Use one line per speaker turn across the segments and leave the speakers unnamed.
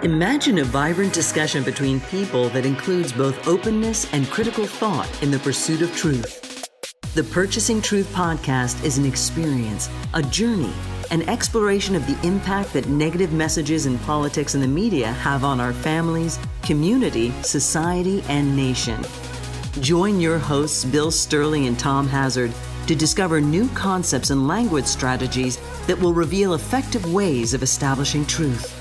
Imagine a vibrant discussion between people that includes both openness and critical thought in the pursuit of truth. The Purchasing Truth podcast is an experience, a journey, an exploration of the impact that negative messages in politics and the media have on our families, community, society, and nation. Join your hosts, Bill Stierle and Tom Hazard, to discover new concepts and language strategies that will reveal effective ways of establishing truth.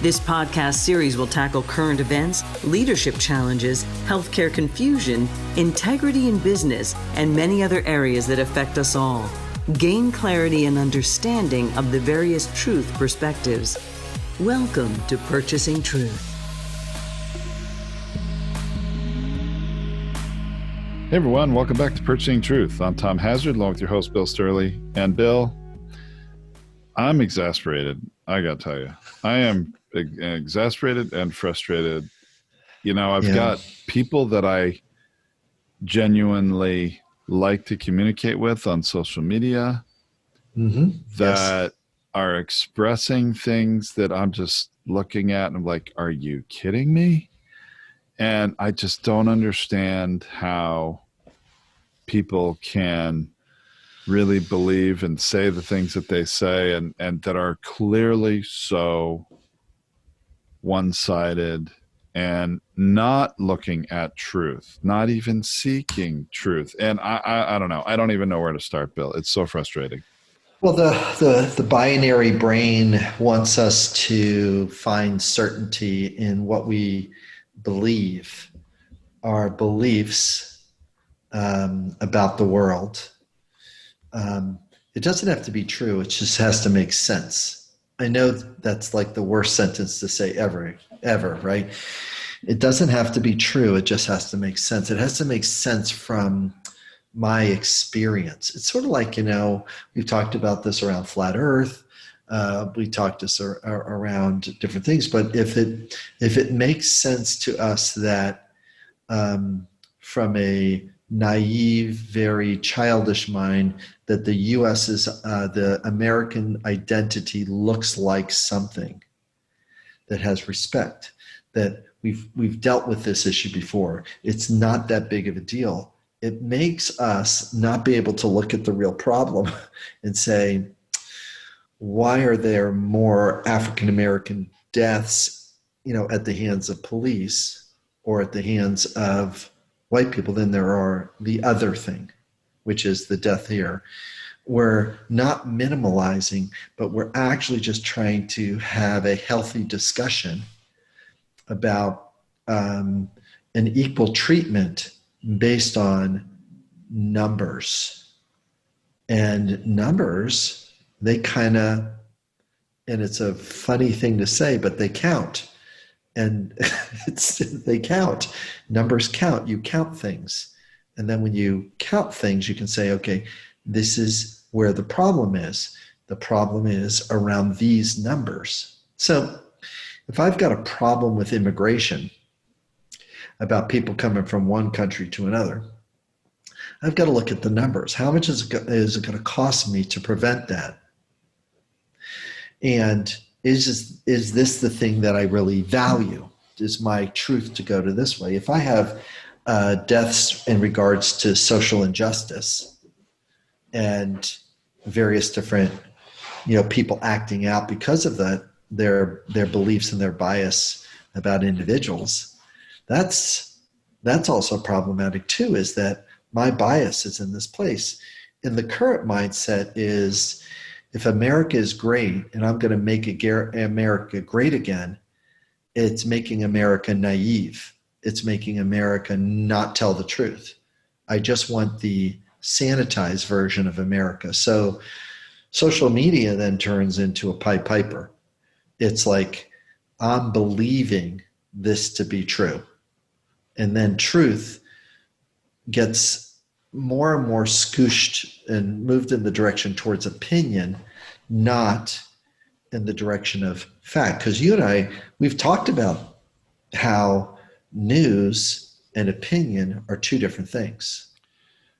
This podcast series will tackle current events, leadership challenges, healthcare confusion, integrity in business, and many other areas that affect us all. Gain clarity and understanding of the various truth perspectives. Welcome to Purchasing Truth.
Hey everyone, welcome back to Purchasing Truth. I'm Tom Hazard, along with your host, Bill Stierle. And Bill, I'm exasperated. I got to tell you, I am exasperated and frustrated. You know, I've got people that I genuinely like to communicate with on social media that are expressing things that I'm just looking at and I'm like, are you kidding me? And I just don't understand how people can really believe and say the things that they say and that are clearly so one-sided and not looking at truth, not even seeking truth. And I don't know. I don't even know where to start, Bill. It's so frustrating.
Well, the binary brain wants us to find certainty in what we believe, our beliefs about the world. It doesn't have to be true. It just has to make sense. I know that's like the worst sentence to say ever, right? It doesn't have to be true. It just has to make sense. It has to make sense from my experience. It's sort of like, you know, we've talked about this around flat Earth. We talked this around different things, but if it makes sense to us that from a naive, very childish mind, that the U.S. is the American identity looks like something that has respect, that we've dealt with this issue before. It's not that big of a deal. It makes us not be able to look at the real problem and say, why are there more African American deaths, you know, at the hands of police or at the hands of white people than there are the other thing, which is the death here? We're not minimalizing, but we're actually just trying to have a healthy discussion about an equal treatment based on numbers. And numbers, they kind of, and it's a funny thing to say, but they count. And they count. Numbers count. You count things. And then when you count things, you can say, okay, this is where the problem is. The problem is around these numbers. So if I've got a problem with immigration, about people coming from one country to another, I've got to look at the numbers. How much is it going to cost me to prevent that? And is this the thing that I really value? Is my truth to go to this way? If I have deaths in regards to social injustice and various different, you know, people acting out because of that, their beliefs and their bias about individuals, that's also problematic too, is that my bias is in this place. And the current mindset is, if America is great and I'm going to make America great again, it's making America naive. It's making America not tell the truth. I just want the sanitized version of America. So social media then turns into a Pied Piper. It's like, I'm believing this to be true. And then truth gets more and more scooshed and moved in the direction towards opinion, not in the direction of fact. Because you and I, we've talked about how news and opinion are two different things,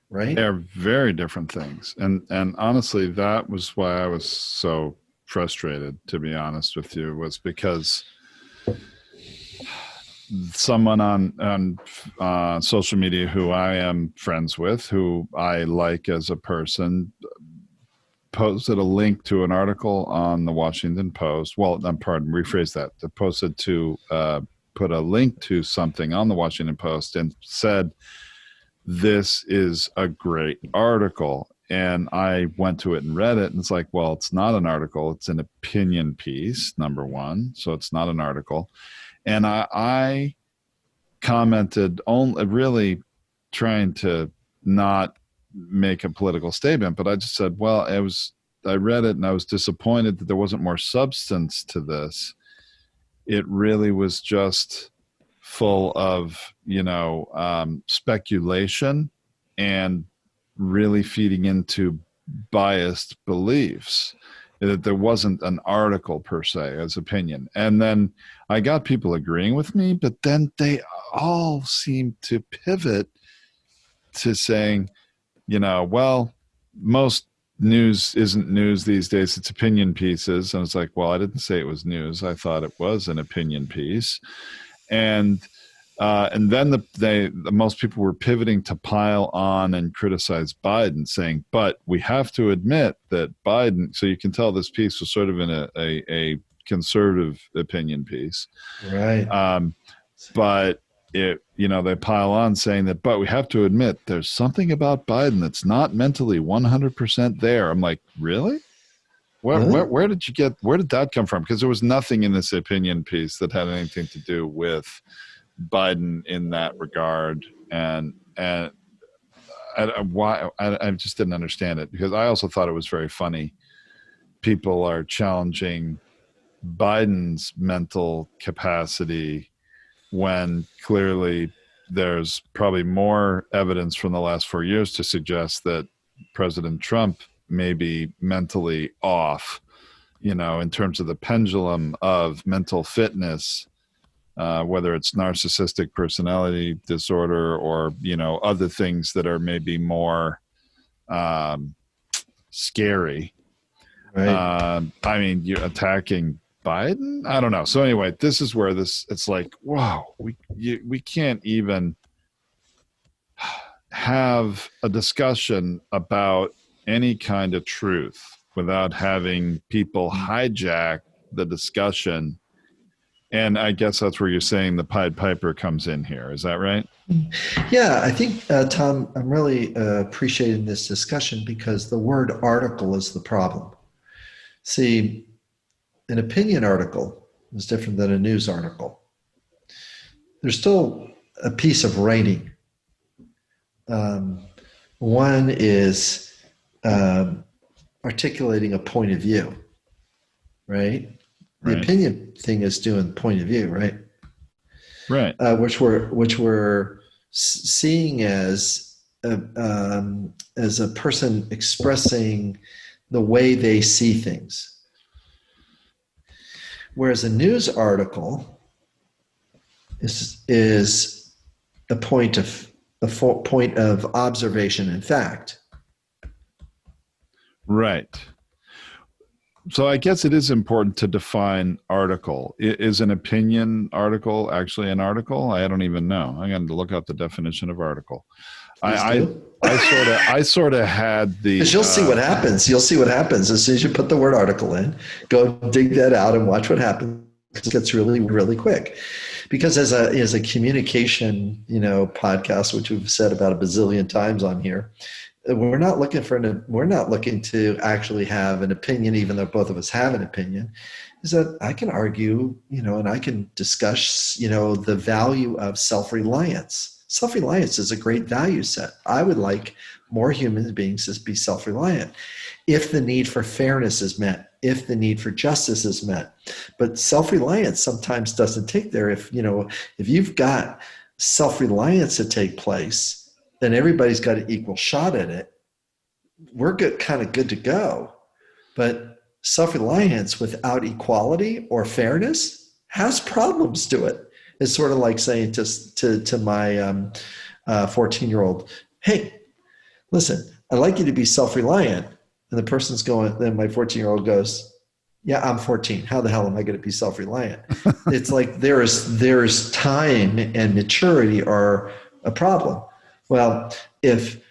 right?
They're very different things. And honestly, that was why I was so frustrated, to be honest with you, was because someone on social media who I am friends with, who I like as a person, posted a link to an article on the Washington Post. Well, rephrase that. They posted to put a link to something on the Washington Post and said, "This is a great article." And I went to it and read it, and it's like, well, it's not an article. It's an opinion piece, number one. So it's not an article. And I commented, only really trying to not make a political statement, but I just said, well, I read it and I was disappointed that there wasn't more substance to this. It really was just full of, speculation and really feeding into biased beliefs, that there wasn't an article per se as opinion. And then I got people agreeing with me, but then they all seemed to pivot to saying, well, most news isn't news these days, it's opinion pieces. And it's like, well, I didn't say it was news. I thought it was an opinion piece. And then the most people were pivoting to pile on and criticize Biden, saying, but we have to admit that Biden, so you can tell this piece was sort of in a conservative opinion piece.
Right.
But they pile on saying that, but we have to admit there's something about Biden that's not mentally 100% there. I'm like, really? Where did that come from? Because there was nothing in this opinion piece that had anything to do with Biden in that regard. And why I just didn't understand it, because I also thought it was very funny. People are challenging Biden's mental capacity when clearly there's probably more evidence from the last 4 years to suggest that President Trump may be mentally off, in terms of the pendulum of mental fitness, whether it's narcissistic personality disorder or, other things that are maybe more scary.
Right.
You're attacking Biden? I don't know. So anyway, this is where it's like, wow, we can't even have a discussion about any kind of truth without having people hijack the discussion. And I guess that's where you're saying the Pied Piper comes in here. Is that right?
Yeah, I think, Tom, I'm really appreciating this discussion because the word article is the problem. See, an opinion article is different than a news article. There's still a piece of writing. One is articulating a point of view, right? The opinion thing is doing point of view, right?
Right.
Which we're seeing as a person expressing the way they see things. Whereas a news article is a point of observation and fact.
Right. So I guess it is important to define article. Is an opinion article actually an article? I don't even know. I'm going to look up the definition of article. I sort of had the.
Because you'll see what happens. You'll see what happens as soon as you put the word article in. Go dig that out and watch what happens. It gets really, really quick. Because as a communication, podcast, which we've said about a bazillion times on here, we're not looking to actually have an opinion, even though both of us have an opinion. Is that I can argue, and I can discuss, the value of self-reliance. Self-reliance is a great value set. I would like more human beings to be self-reliant if the need for fairness is met, if the need for justice is met. But self-reliance sometimes doesn't take there. If you've got self-reliance to take place, then everybody's got an equal shot at it. We're kind of good to go. But self-reliance without equality or fairness has problems to it. It's sort of like saying to my 14-year-old, hey, listen, I'd like you to be self-reliant. And the person's going, then my 14-year-old goes, Yeah, I'm 14. How the hell am I going to be self-reliant? It's like there's time and maturity are a problem. Well, if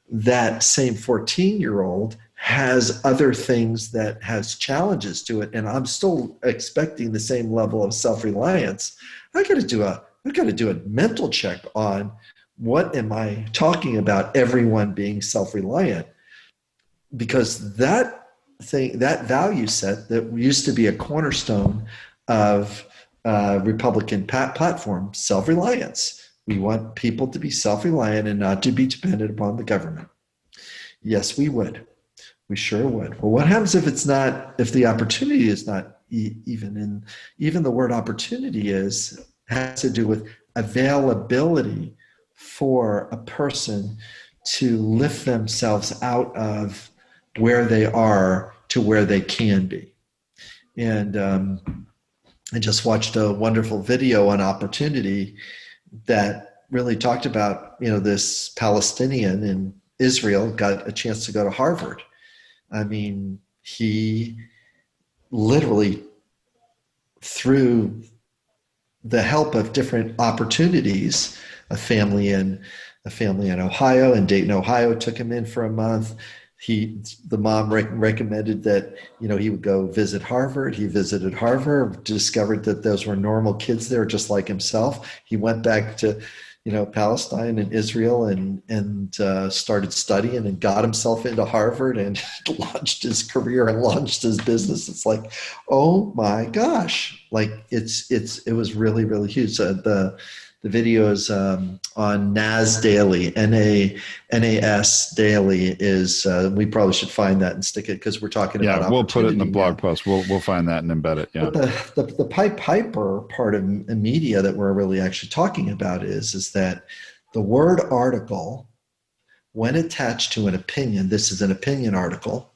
that same 14-year-old has other things that has challenges to it, and I'm still expecting the same level of self-reliance, I got to do a mental check on what am I talking about everyone being self-reliant, because that value set that used to be a cornerstone of Republican platform, self-reliance. We want people to be self-reliant and not to be dependent upon the government. Yes, we would. We sure would. Well, what happens if if the opportunity is not even the word opportunity has to do with availability for a person to lift themselves out of where they are to where they can be. And I just watched a wonderful video on opportunity that really talked about, this Palestinian in Israel got a chance to go to Harvard. I mean, he literally, through the help of different opportunities, a family in Ohio, in Dayton, Ohio, took him in for a month. The mom recommended that he would go visit Harvard. He visited Harvard, discovered that those were normal kids there, just like himself. He went back to Palestine and Israel and started studying and got himself into Harvard and launched his career and launched his business. It's like, oh my gosh, like it was really, really huge. The video is on NAS Daily, NAS Daily is, we probably should find that and stick it because we're talking about opportunity.
Yeah, we'll put it in the blog
now.
post. We'll find that and embed it. Yeah.
But the Piper part of media that we're really actually talking about is that the word article, when attached to an opinion, this is an opinion article,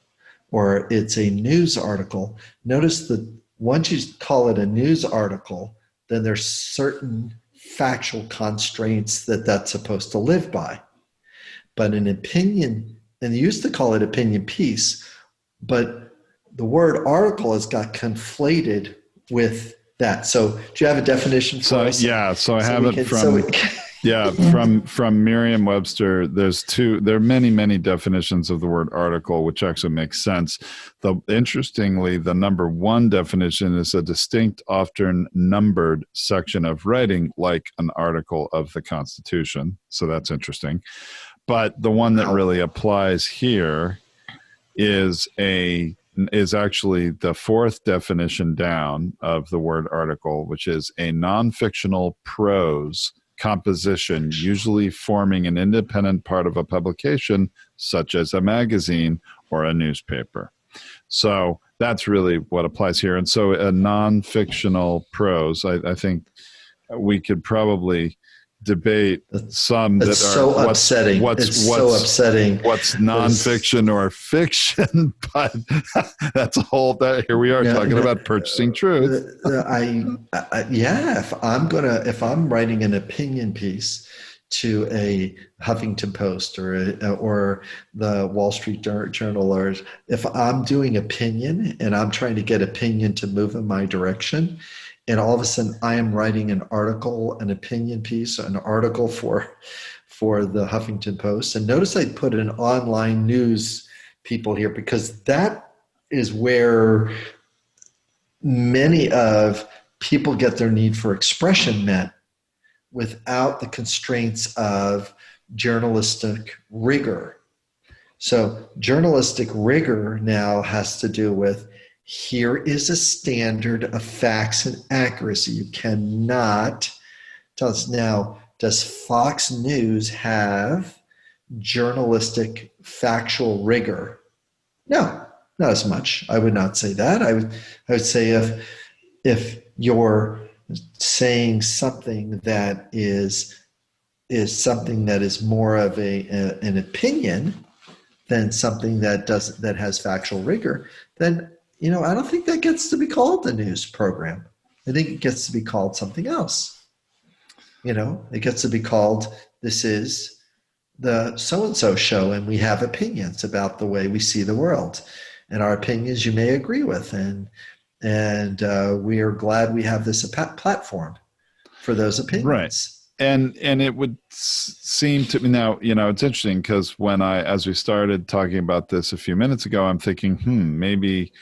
or it's a news article. Notice that once you call it a news article, then there's certain factual constraints that's supposed to live by. But an opinion, and they used to call it opinion piece, but the word article has got conflated with that. So do you have a definition for us?
Yeah, so I have it from Merriam-Webster. There are many definitions of the word article, which actually makes sense. Interestingly, the number one definition is a distinct, often numbered section of writing, like an article of the Constitution. So that's interesting. But the one that really applies here is actually the fourth definition down of the word article, which is a non-fictional prose composition, usually forming an independent part of a publication, such as a magazine or a newspaper. So that's really what applies here. And so a non-fictional prose, I think we could probably debate some that are
so upsetting. It's so upsetting.
What's nonfiction or fiction? But that's a whole. Here we are talking about purchasing truth.
If I'm writing an opinion piece to a Huffington Post or the Wall Street Journal, or if I'm doing opinion and I'm trying to get opinion to move in my direction, and all of a sudden I am writing an article, an opinion piece, an article for the Huffington Post. And notice I put an online news people here, because that is where many of people get their need for expression met without the constraints of journalistic rigor. So journalistic rigor now has to do with, here is a standard of facts and accuracy. You cannot tell us now, does Fox News have journalistic factual rigor? No, not as much. I would not say that. I would say if you're saying something that is something that is more of an opinion than something that has factual rigor, then I don't think that gets to be called the news program. I think it gets to be called something else. It gets to be called, this is the so-and-so show, and we have opinions about the way we see the world. and our opinions you may agree with. And we are glad we have this platform for those opinions.
Right. And it would seem to me now, it's interesting because as we started talking about this a few minutes ago, I'm thinking, maybe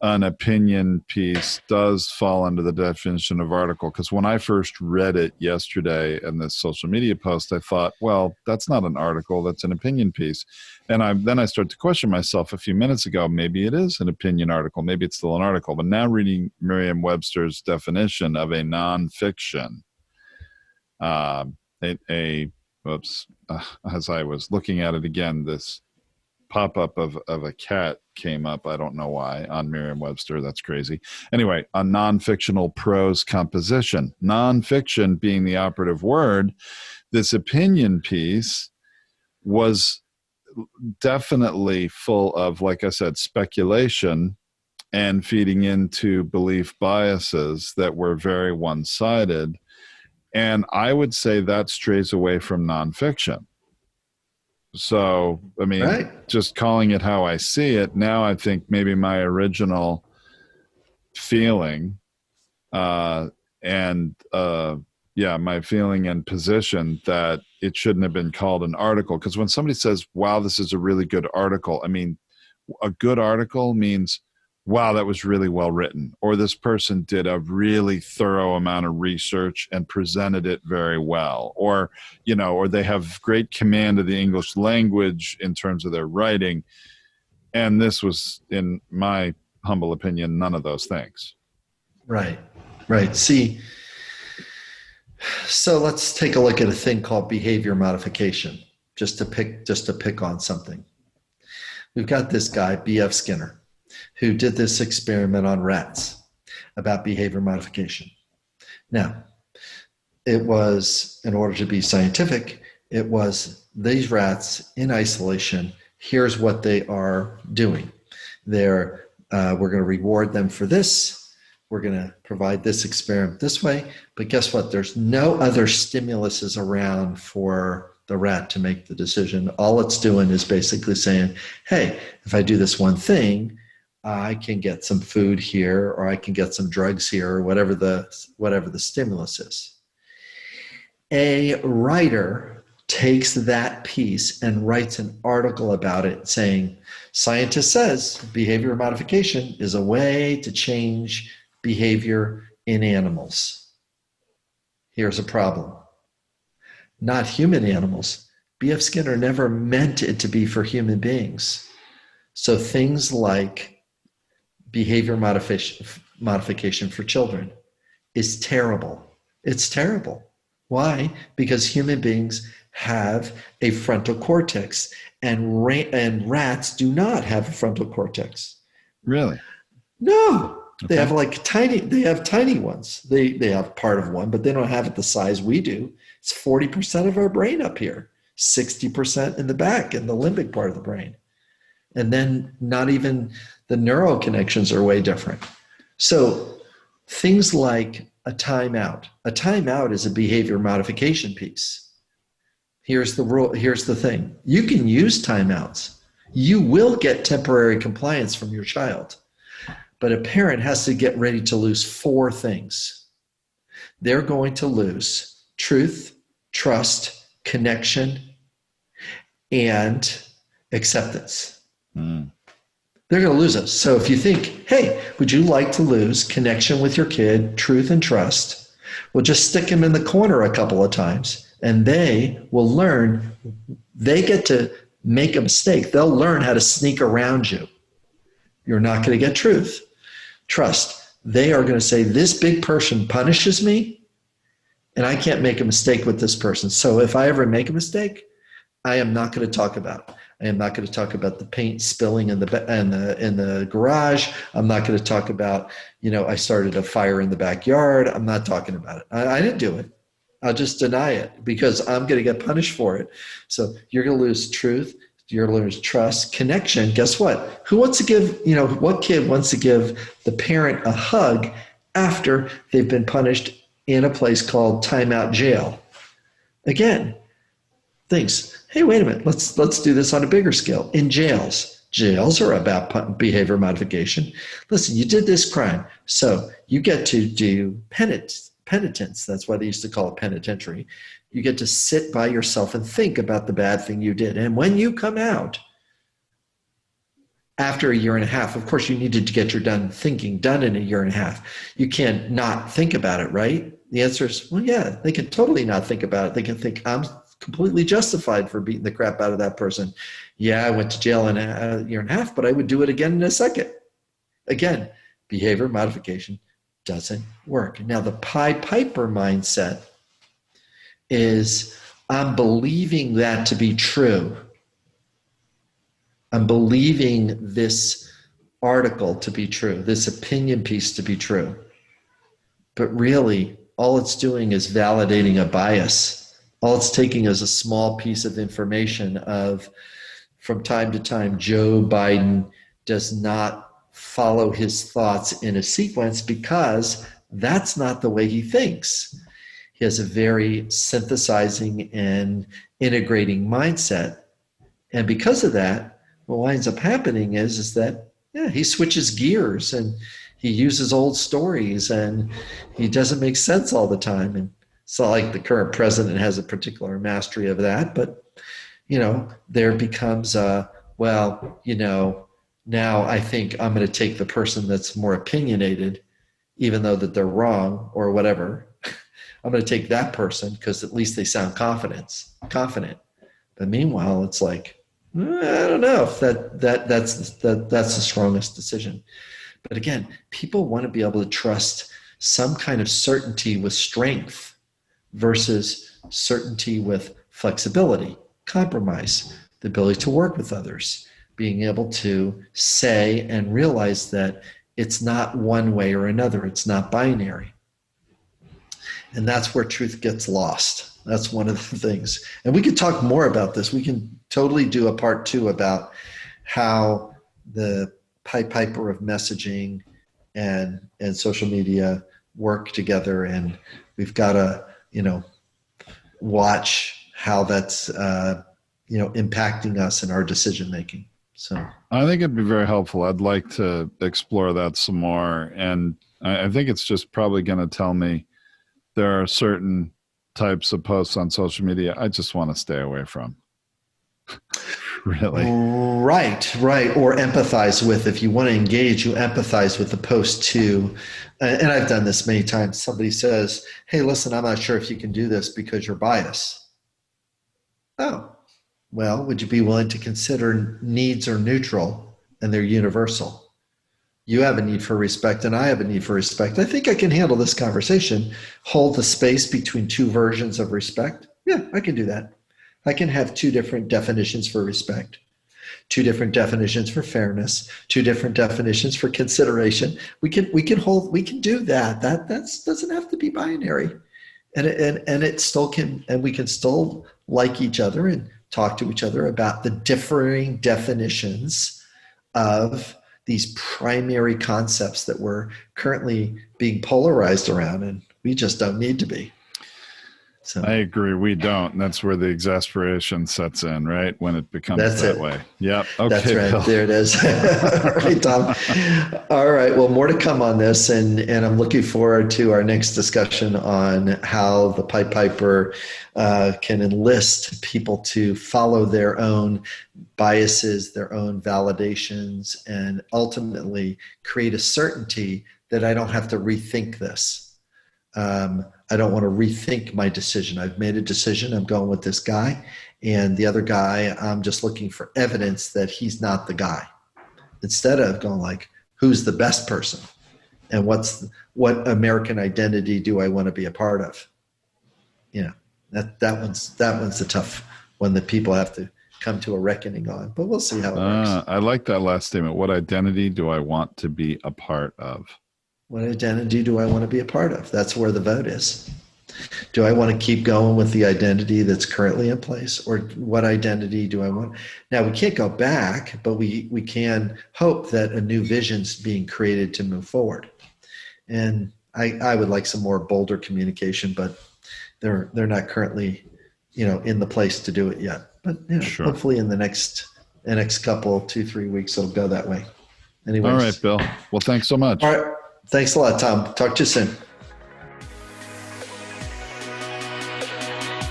an opinion piece does fall under the definition of article. Because when I first read it yesterday in this social media post, I thought, well, that's not an article, that's an opinion piece. And then I started to question myself a few minutes ago, maybe it is an opinion article, maybe it's still an article. But now reading Merriam-Webster's definition of a nonfiction, as I was looking at it again, this pop-up of a cat came up. I don't know why on Merriam-Webster. That's crazy. Anyway, a non-fictional prose composition. Non-fiction being the operative word, this opinion piece was definitely full of, like I said, speculation and feeding into belief biases that were very one-sided. And I would say that strays away from nonfiction. So, I mean, right. Just calling it how I see it, now I think maybe my original feeling my feeling and position that it shouldn't have been called an article. Because when somebody says, wow, this is a really good article, I mean, a good article means, wow, that was really well written, or this person did a really thorough amount of research and presented it very well, or they have great command of the English language in terms of their writing. And this was, in my humble opinion, none of those things.
Right. See, so let's take a look at a thing called behavior modification, just to pick on something. We've got this guy, B.F. Skinner, who did this experiment on rats about behavior modification. Now, it was, in order to be scientific, it was these rats in isolation, here's what they are doing. We're going to reward them for this. We're going to provide this experiment this way. But guess what? There's no other stimuluses around for the rat to make the decision. All it's doing is basically saying, hey, if I do this one thing, I can get some food here, or I can get some drugs here, or whatever the stimulus is. A writer takes that piece and writes an article about it saying, scientist says behavior modification is a way to change behavior in animals. Here's a problem. Not human animals. B.F. Skinner never meant it to be for human beings. So things like behavior modification for children is terrible. It's terrible. Why? Because human beings have a frontal cortex, and rats do not have a frontal cortex.
Really?
No. Okay. They have tiny ones. They have part of one, but they don't have it the size we do. It's 40% of our brain up here, 60% in the back, in the limbic part of the brain. And then not even the neural connections are way different. So things like a timeout. A timeout is a behavior modification piece. Here's the rule. Here's the thing. You can use timeouts. You will get temporary compliance from your child. But a parent has to get ready to lose 4 things. They're going to lose truth, trust, connection, and acceptance. They're going to lose us. So if you think, hey, would you like to lose connection with your kid, truth and trust? Well, just stick them in the corner a couple of times, and they will learn. They get to make a mistake. They'll learn how to sneak around you. You're not going to get truth. Trust. They are going to say, this big person punishes me, and I can't make a mistake with this person. So if I ever make a mistake, I am not going to talk about it. I am not going to talk about the paint spilling in the garage. I'm not going to talk about, I started a fire in the backyard. I'm not talking about it. I didn't do it. I'll just deny it because I'm going to get punished for it. So you're going to lose truth. You're going to lose trust, connection. Guess what? Who wants to give, what kid wants to give the parent a hug after they've been punished in a place called timeout jail? Again, thinks, hey, wait a minute, let's do this on a bigger scale. In jails, Jails are about behavior modification. Listen, you did this crime, so you get to do penitence. That's why they used to call it penitentiary. You get to sit by yourself and think about the bad thing you did. And when you come out after a year and a half, of course, you needed to get your thinking done in a year and a half. You can't not think about it, right? The answer is, well, yeah, they can totally not think about it. They can think, I'm completely justified for beating the crap out of that person. Yeah, I went to jail in a year and a half, but I would do it again in a second. Again, behavior modification doesn't work. Now, the Pied Piper mindset is, I'm believing that to be true. I'm believing this article to be true, this opinion piece to be true. But really, all it's doing is validating a bias. All it's taking is a small piece of information of, from time to time, Joe Biden does not follow his thoughts in a sequence because that's not the way he thinks. He has a very synthesizing and integrating mindset. And because of that, what winds up happening is that, yeah, he switches gears and he uses old stories and he doesn't make sense all the time. And it's not like the current president has a particular mastery of that, but, there becomes now I think I'm going to take the person that's more opinionated, even though that they're wrong or whatever. I'm going to take that person because at least they sound confident. But meanwhile, it's like, I don't know if that's the strongest decision. But again, people want to be able to trust some kind of certainty with strength versus certainty with flexibility, compromise, the ability to work with others, being able to say and realize that it's not one way or another. It's not binary. And that's where truth gets lost. That's one of the things. And we could talk more about this. We can totally do a part 2 about how the Pied Piper of messaging and social media work together. And we've got to, watch how that's, impacting us in our decision making. So
I think it'd be very helpful. I'd like to explore that some more. And I think it's just probably going to tell me there are certain types of posts on social media I just want to stay away from. Really?
Right. Or empathize with. If you want to engage, you empathize with the post too. And I've done this many times. Somebody says, hey, listen, I'm not sure if you can do this because you're biased. Oh, well, would you be willing to consider needs are neutral and they're universal? You have a need for respect and I have a need for respect. I think I can handle this conversation, hold the space between two versions of respect. Yeah, I can do that. I can have two different definitions for respect, two different definitions for fairness, two different definitions for consideration. We can do that. That doesn't have to be binary. And it still can, and we can still like each other and talk to each other about the differing definitions of these primary concepts that we're currently being polarized around, and we just don't need to be. So
I agree. We don't. And that's where the exasperation sets in, right? When it becomes that way. Yep. Okay.
That's right.
Bill.
There it is. All right, Tom. All right. Well, more to come on this. And I'm looking forward to our next discussion on how the Pied Piper can enlist people to follow their own biases, their own validations, and ultimately create a certainty that I don't have to rethink this. I don't want to rethink my decision. I've made a decision. I'm going with this guy. And the other guy, I'm just looking for evidence that he's not the guy. Instead of going like, who's the best person? And what American identity do I want to be a part of? Yeah, that one's the tough one that people have to come to a reckoning on. But we'll see how it works.
I like that last statement. What identity do I want to be a part of?
What identity do I want to be a part of? That's where the vote is. Do I want to keep going with the identity that's currently in place, or what identity do I want? Now, we can't go back, but we can hope that a new vision's being created to move forward. And I would like some more bolder communication, but they're not currently, in the place to do it yet. But
Sure.
Hopefully in the next the next couple, 2-3 weeks, it'll go that way. Anyways.
All right, Bill. Well, thanks so much.
All right. Thanks a lot, Tom. Talk to you soon.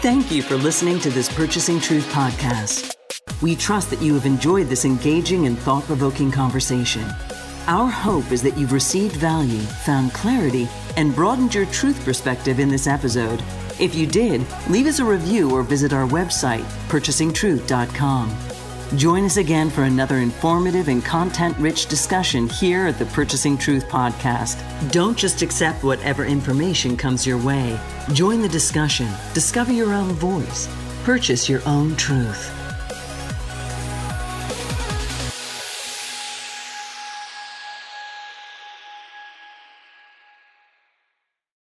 Thank you for listening to this Purchasing Truth podcast. We trust that you have enjoyed this engaging and thought-provoking conversation. Our hope is that you've received value, found clarity, and broadened your truth perspective in this episode. If you did, leave us a review or visit our website, purchasingtruth.com. Join us again for another informative and content-rich discussion here at the Purchasing Truth podcast. Don't just accept whatever information comes your way. Join the discussion. Discover your own voice. Purchase your own truth.